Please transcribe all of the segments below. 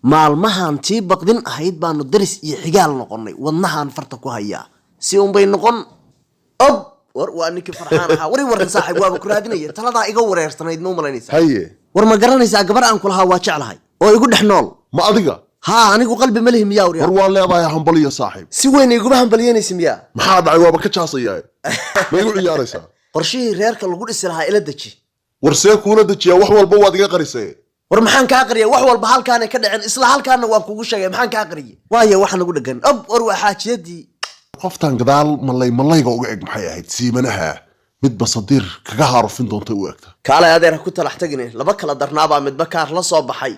maalmahan tii baqdin ahayd baanu daris iyo xigaal noqonay wadnahan farta ku hayaa si uun bay noqon ob war waa ninkii farxaan ahaa wari waran saaxiib waaba ku raadinaya taladaa iga wareersanayd noo malaynaysaa haye war ma garanaysaa gabar aan kulahaa waa jeclahay oo igu dhex nool ma adiga haa anigu qalbi ma lihi miyaa war waa leedahay hambaliyo saaxiib si weyn iguma hambalyeynaysa miyaa maxaa dhacay waaba ka jaasayaa ma igu ciyaaraysaa qorshihii reerka lagu dhisi lahaa ila deji war see kuula dejiyaa wax walba waad iga qarisay war maxaan kaa qariyay wax walba halkaan ka dhaceen isla halkaana waan kugu sheegay maxaan kaa qariyay waayo waxa nagu dhagan ab war waa xaajiyadii qoftan gadaal malayga uga eg maxay ahayd siimanaha midba sadiir kaga haarufin doonta u egta kaalay adeer ku talax tagine laba kala darnaabaa midba kaar la soo baxay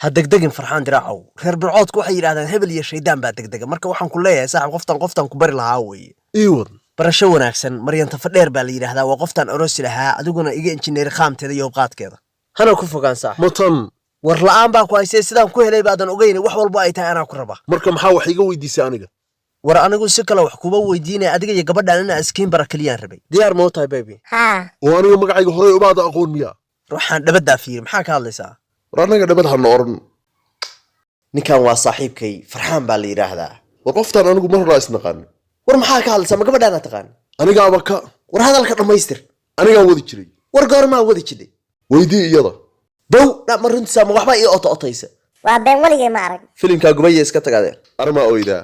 ha degdegin farxaan diraacow reer bircoodku waxay yidhaahdaan hebel iyo shaydaan baa degdega marka waxaan ku leeyahay saaxiib qoftan ku bari lahaa weeye iiwad barasho wanaagsan maryanta fadheer baa la yidhaahdaa waa qoftan oroosi lahaa adiguna iga injineeri qaamteeda iyo qaadkeeda hana ku fogaan saaxiib matan war la'aan baa ku haysay sidaan ku helay baadan ogeyn wax walba ay tahay anaa ku raba marka maxaa wax iga weydiisay aniga war anigu si kale wax kuba weydiinay adiga iyo gabadhan inaa iskiin bara kaliyaan rabay diyaar ma u tahay baby haa oo aniga magacayga horey ubaada aqoon miyaa ruuxaan dhabadaa fiiri maxaa ka hadlaysaa war anaga dhabad hana oran ninkan waa saaxiibkay farxaan baa la yidhaahdaa war qoftan anigu mar horaa isnaqaan war maxaa ka hadlaysaa ma gabadhaana taqaan anigaaba ka war hadalka dhammaystir anigaan wadi jiray war goormaa wadi jidhay weydii iyada bow ma runtiisa ma waxba ii otaysa waa been waligay ma arag filimkaa gubaya iska tagaadeen arrimaa oydaa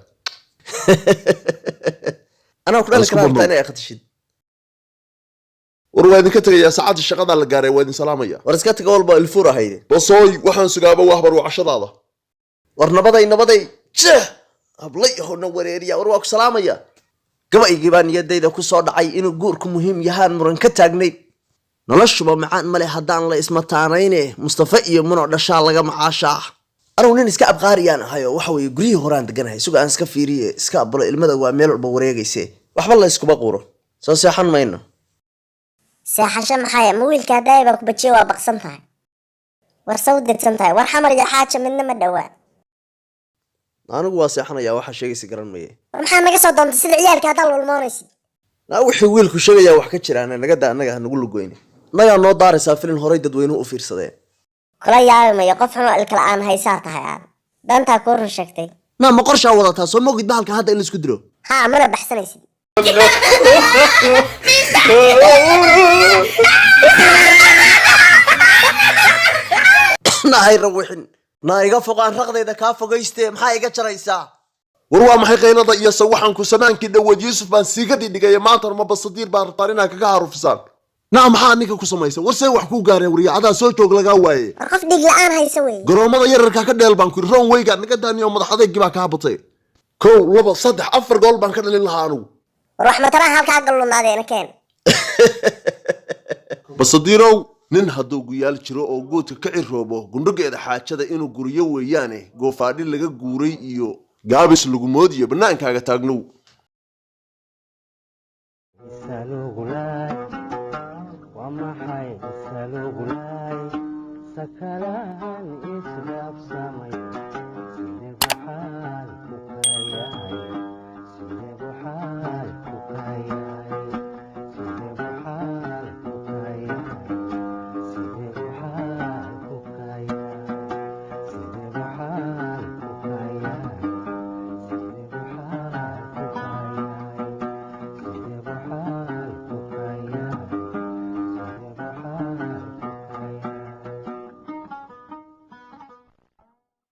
anaa ku dhali karaa inay akhatishid war waa idinka tegayaa saacadda shaqadaa la gaaray waa idin salaamaya war iska taga walba ilfuur ahayde basooy waxaan sugaaba wahbar wacashadaada war nabaday jeex hablay hona wareeriya war waa ku salaamaya gabaygii baa niyadayda ku soo dhacay inuu guurku muhiim yahaan muran ka taagnayd noloshuba macaan male haddaan la ismataanayne mustafa iyo muno dhashaa laga macaashaa anugu nin iska abqaariyaan ahayo waxa weeye guryihii horaan deganahay suga aan iska fiiriye iska abulo ilmada waa meel walba wareegayse waxba la iskuba quuro soo seexan mayno seexasho maxay ma wiilka hadday baan ku bajiyo waa baqsan tahay war saw dirsan tahay war xamar iyo xaaja midna ma dhawaa anigu waa seexanayaa waxa sheegaysa garan maye war maxaa naga soo doontay sida ciyaalka hadal walmoonaysid naa wixii wiilku sheegayaa wax ka jiraan naga daa annaga nagu lugoyne nagaa noo daaraysaa filin horay dadweynuhu u fiirsadeen kula yaabi mayo qof xumo ilkala aan haysaa tahay aad dantaa kuu run sheegtay naa ma qorshaa wadataa soo mogid bahalka hadda in laisku dilo haa mana baxsanaysid nahay rawixin naa iga foqaan raqdayda kaa fogayste maxaa iga jaraysaa war waa maxay qaylada iyo sawaxanku samaankii dhaweed yuusuf baan siigadii dhigaya maanta ma basadiir baan rabtaan inaa kaga harufisaan naa maxaa ninka ku samaysa war see wax kuu gaareen wariyaacadaa soo joog lagaa waaye war qof dhig la-aan haysa wey garoomada yararkaa ka dheel baan ku yidhi roon weygaa naga daaniyo madax adeegii baa kaa batay 1 2 3 4 gool baan ka dhalin lahaa anigu war wax mataraha halkaa gallunaadeena keen basadiirow nin hadduu guyaal jiro oo goodka ka ciroobo gundhugeeda xaajada inuu guriyo weeyaane goofaadhi laga guuray iyo gaabis lagu moodiyo bannaankaaga taagnow وما حي سلوغلاي سكران